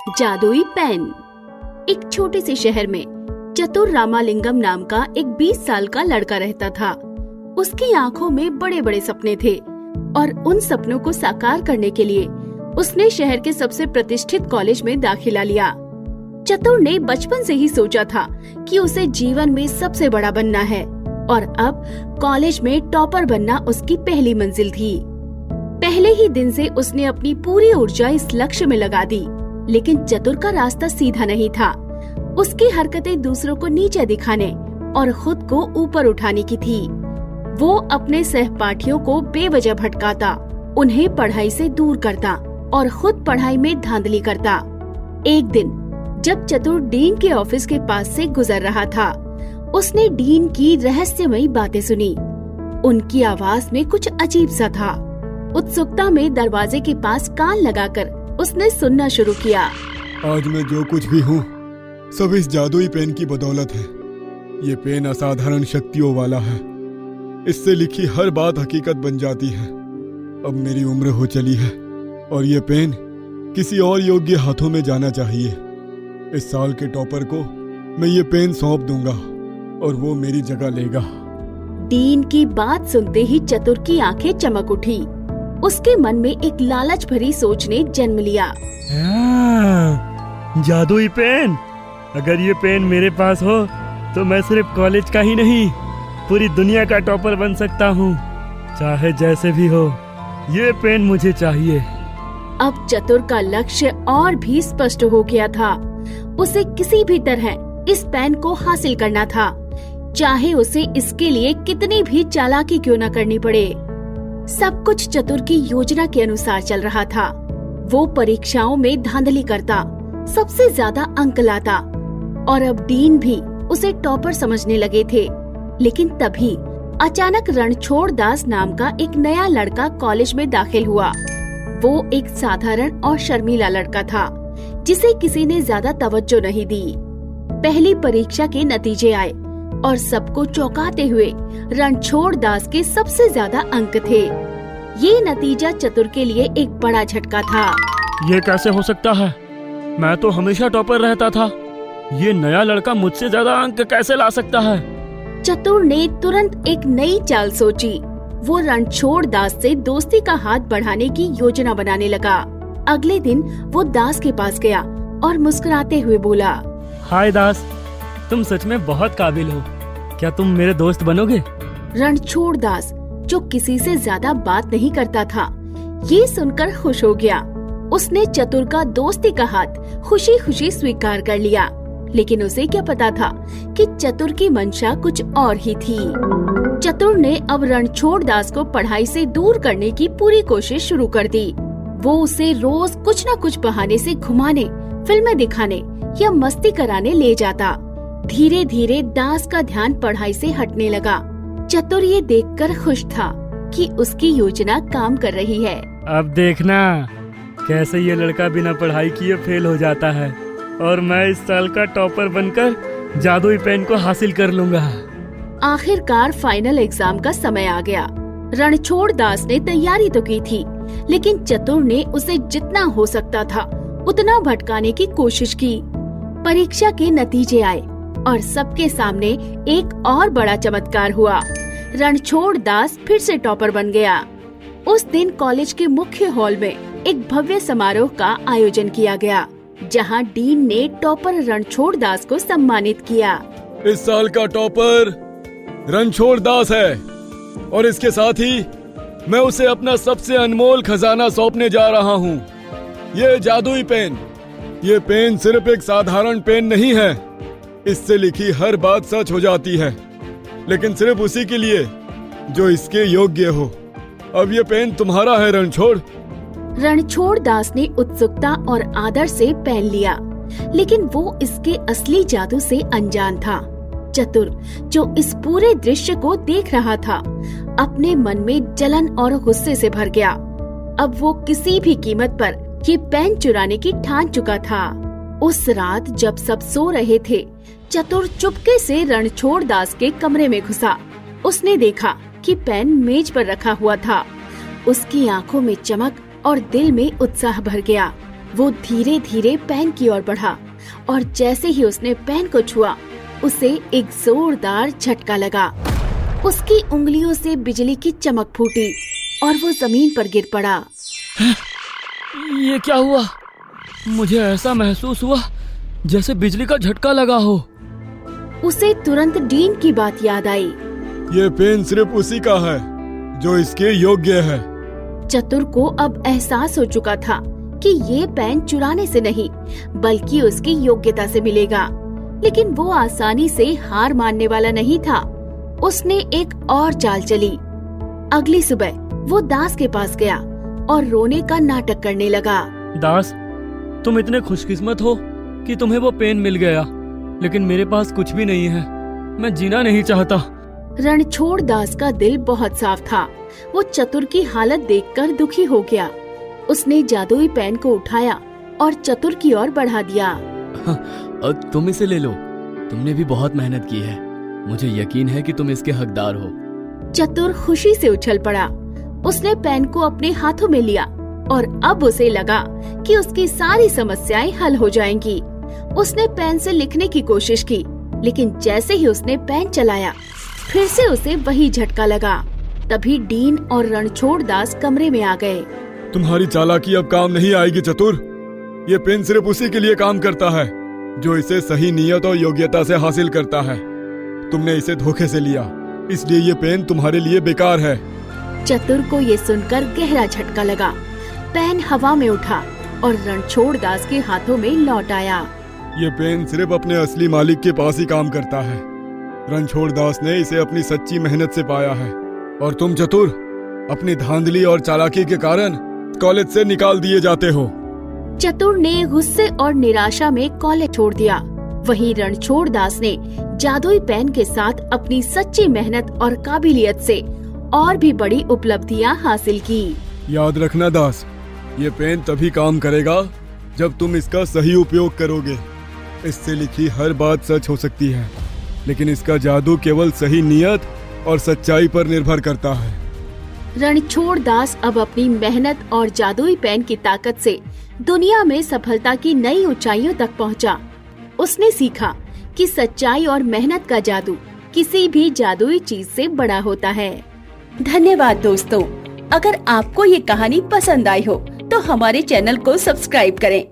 जादुई पेन। एक छोटे से शहर में चतुर रामालिंगम नाम का एक 20 साल का लड़का रहता था। उसकी आंखों में बड़े बड़े सपने थे और उन सपनों को साकार करने के लिए उसने शहर के सबसे प्रतिष्ठित कॉलेज में दाखिला लिया। चतुर ने बचपन से ही सोचा था कि उसे जीवन में सबसे बड़ा बनना है और अब कॉलेज में टॉपर बनना उसकी पहली मंजिल थी। पहले ही दिन से उसने अपनी पूरी ऊर्जा इस लक्ष्य में लगा दी, लेकिन चतुर का रास्ता सीधा नहीं था। उसकी हरकतें दूसरों को नीचे दिखाने और खुद को ऊपर उठाने की थी। वो अपने सहपाठियों को बेवजह भटकाता, उन्हें पढ़ाई से दूर करता और खुद पढ़ाई में धांधली करता। एक दिन जब चतुर डीन के ऑफिस के पास से गुजर रहा था, उसने डीन की रहस्यमयी बातें सुनी। उनकी आवाज में कुछ अजीब सा था। उत्सुकता में दरवाजे के पास कान लगाकर उसने सुनना शुरू किया। आज मैं जो कुछ भी हूँ सब इस जादुई पेन की बदौलत है। ये पेन असाधारण शक्तियों वाला है। इससे लिखी हर बात हकीकत बन जाती है। अब मेरी उम्र हो चली है और ये पेन किसी और योग्य हाथों में जाना चाहिए। इस साल के टॉपर को मैं ये पेन सौंप दूंगा और वो मेरी जगह लेगा। डीन की बात सुनते ही चतुर की आंखें चमक उठी। उसके मन में एक लालच भरी सोच ने जन्म लिया। जादुई पेन। अगर ये पेन मेरे पास हो तो मैं सिर्फ कॉलेज का ही नहीं पूरी दुनिया का टॉपर बन सकता हूँ। चाहे जैसे भी हो, ये पेन मुझे चाहिए। अब चतुर का लक्ष्य और भी स्पष्ट हो गया था। उसे किसी भी तरह इस पेन को हासिल करना था, चाहे उसे इसके लिए कितनी भी चालाकी क्यों न करनी पड़े। सब कुछ चतुर की योजना के अनुसार चल रहा था। वो परीक्षाओं में धांधली करता, सबसे ज्यादा अंक लाता और अब डीन भी उसे टॉपर समझने लगे थे। लेकिन तभी अचानक रणछोड़ दास नाम का एक नया लड़का कॉलेज में दाखिल हुआ। वो एक साधारण और शर्मीला लड़का था जिसे किसी ने ज्यादा तवज्जो नहीं दी। पहली परीक्षा के नतीजे आए और सबको चौंकाते हुए रणछोड़ दास के सबसे ज्यादा अंक थे। ये नतीजा चतुर के लिए एक बड़ा झटका था। ये कैसे हो सकता है? मैं तो हमेशा टॉपर रहता था। ये नया लड़का मुझसे ज्यादा अंक कैसे ला सकता है? चतुर ने तुरंत एक नई चाल सोची। वो रणछोड़ दास से दोस्ती का हाथ बढ़ाने की योजना बनाने लगा। अगले दिन वो दास के पास गया और मुस्कुराते हुए बोला, हाय दास, तुम सच में बहुत काबिल हो। क्या तुम मेरे दोस्त बनोगे? रणछोड़ दास, जो किसी से ज्यादा बात नहीं करता था, ये सुनकर खुश हो गया। उसने चतुर का दोस्ती का हाथ खुशी खुशी स्वीकार कर लिया। लेकिन उसे क्या पता था कि चतुर की मंशा कुछ और ही थी। चतुर ने अब रणछोड़ दास को पढ़ाई से दूर करने की पूरी कोशिश शुरू कर दी। वो उसे रोज कुछ न कुछ बहाने से घुमाने, फिल्में दिखाने या मस्ती कराने ले जाता। धीरे धीरे दास का ध्यान पढ़ाई से हटने लगा। चतुर ये देखकर खुश था कि उसकी योजना काम कर रही है। अब देखना कैसे ये लड़का बिना पढ़ाई किए फेल हो जाता है और मैं इस साल का टॉपर बनकर जादुई पेन को हासिल कर लूंगा। आखिरकार फाइनल एग्जाम का समय आ गया। रणछोड़ दास ने तैयारी तो की थी, लेकिन चतुर ने उसे जितना हो सकता था उतना भटकाने की कोशिश की। परीक्षा के नतीजे आए और सबके सामने एक और बड़ा चमत्कार हुआ। रणछोड़ दास फिर से टॉपर बन गया। उस दिन कॉलेज के मुख्य हॉल में एक भव्य समारोह का आयोजन किया गया, जहां डीन ने टॉपर रणछोड़ दास को सम्मानित किया। इस साल का टॉपर रणछोड़ दास है और इसके साथ ही मैं उसे अपना सबसे अनमोल खजाना सौंपने जा रहा हूँ, ये जादुई पेन। ये पेन सिर्फ एक साधारण पेन नहीं है। इससे लिखी हर बात सच हो जाती है, लेकिन सिर्फ उसी के लिए जो इसके योग्य हो। अब ये पेन तुम्हारा है रणछोड़। रणछोड़ दास ने उत्सुकता और आदर से पेन लिया, लेकिन वो इसके असली जादू से अनजान था। चतुर, जो इस पूरे दृश्य को देख रहा था, अपने मन में जलन और गुस्से से भर गया। अब वो किसी भी कीमत पर ये पेन चुराने की ठान चुका था। उस रात जब सब सो रहे थे, चतुर चुपके से रणछोड़ दास के कमरे में घुसा। उसने देखा कि पेन मेज पर रखा हुआ था। उसकी आंखों में चमक और दिल में उत्साह भर गया। वो धीरे धीरे पेन की ओर बढ़ा और जैसे ही उसने पेन को छुआ उसे एक जोरदार झटका लगा। उसकी उंगलियों से बिजली की चमक फूटी और वो जमीन पर गिर पड़ा। ये क्या हुआ? मुझे ऐसा महसूस हुआ जैसे बिजली का झटका लगा हो। उसे तुरंत डीन की बात याद आई। ये पेन सिर्फ उसी का है जो इसके योग्य है। चतुर को अब एहसास हो चुका था कि ये पेन चुराने से नहीं बल्कि उसकी योग्यता से मिलेगा, लेकिन वो आसानी से हार मानने वाला नहीं था। उसने एक और चाल चली। अगली सुबह वो दास के पास गया और रोने का नाटक करने लगा। दास, तुम इतने खुशकिस्मत हो कि तुम्हें वो पेन मिल गया, लेकिन मेरे पास कुछ भी नहीं है। मैं जीना नहीं चाहता। रणछोड़ दास का दिल बहुत साफ था। वो चतुर की हालत देखकर दुखी हो गया। उसने जादुई पेन को उठाया और चतुर की ओर बढ़ा दिया। तुम इसे ले लो। तुमने भी बहुत मेहनत की है। मुझे यकीन है कि तुम इसके हकदार हो। चतुर खुशी से उछल पड़ा। उसने पेन को अपने हाथों में लिया और अब उसे लगा कि उसकी सारी समस्याएं हल हो जाएंगी। उसने पेन से लिखने की कोशिश की, लेकिन जैसे ही उसने पेन चलाया फिर से उसे वही झटका लगा। तभी डीन और रणछोड़ दास कमरे में आ गए। तुम्हारी चालाकी अब काम नहीं आएगी चतुर। ये पेन सिर्फ उसी के लिए काम करता है जो इसे सही नियत और योग्यता से हासिल करता है। तुमने इसे धोखे से लिया, इसलिए ये पेन तुम्हारे लिए बेकार है। चतुर को ये सुनकर गहरा झटका लगा। पेन हवा में उठा और रणछोड़ दास के हाथों में लौट आया। ये पेन सिर्फ अपने असली मालिक के पास ही काम करता है। रणछोड़ दास ने इसे अपनी सच्ची मेहनत से पाया है, और तुम चतुर अपनी धांधली और चालाकी के कारण कॉलेज से निकाल दिए जाते हो। चतुर ने गुस्से और निराशा में कॉलेज छोड़ दिया। वहीं रणछोड़ दास ने जादुई पेन के साथ अपनी सच्ची मेहनत और काबिलियत से और भी बड़ी उपलब्धियां हासिल की। याद रखना दास, ये पेन तभी काम करेगा जब तुम इसका सही उपयोग करोगे। इससे लिखी हर बात सच हो सकती है, लेकिन इसका जादू केवल सही नियत और सच्चाई पर निर्भर करता है। रणछोड़ दास अब अपनी मेहनत और जादुई पेन की ताकत से दुनिया में सफलता की नई ऊंचाइयों तक पहुंचा। उसने सीखा कि सच्चाई और मेहनत का जादू किसी भी जादुई चीज से बड़ा होता है। धन्यवाद दोस्तों। अगर आपको ये कहानी पसंद आई हो तो हमारे चैनल को सब्सक्राइब करें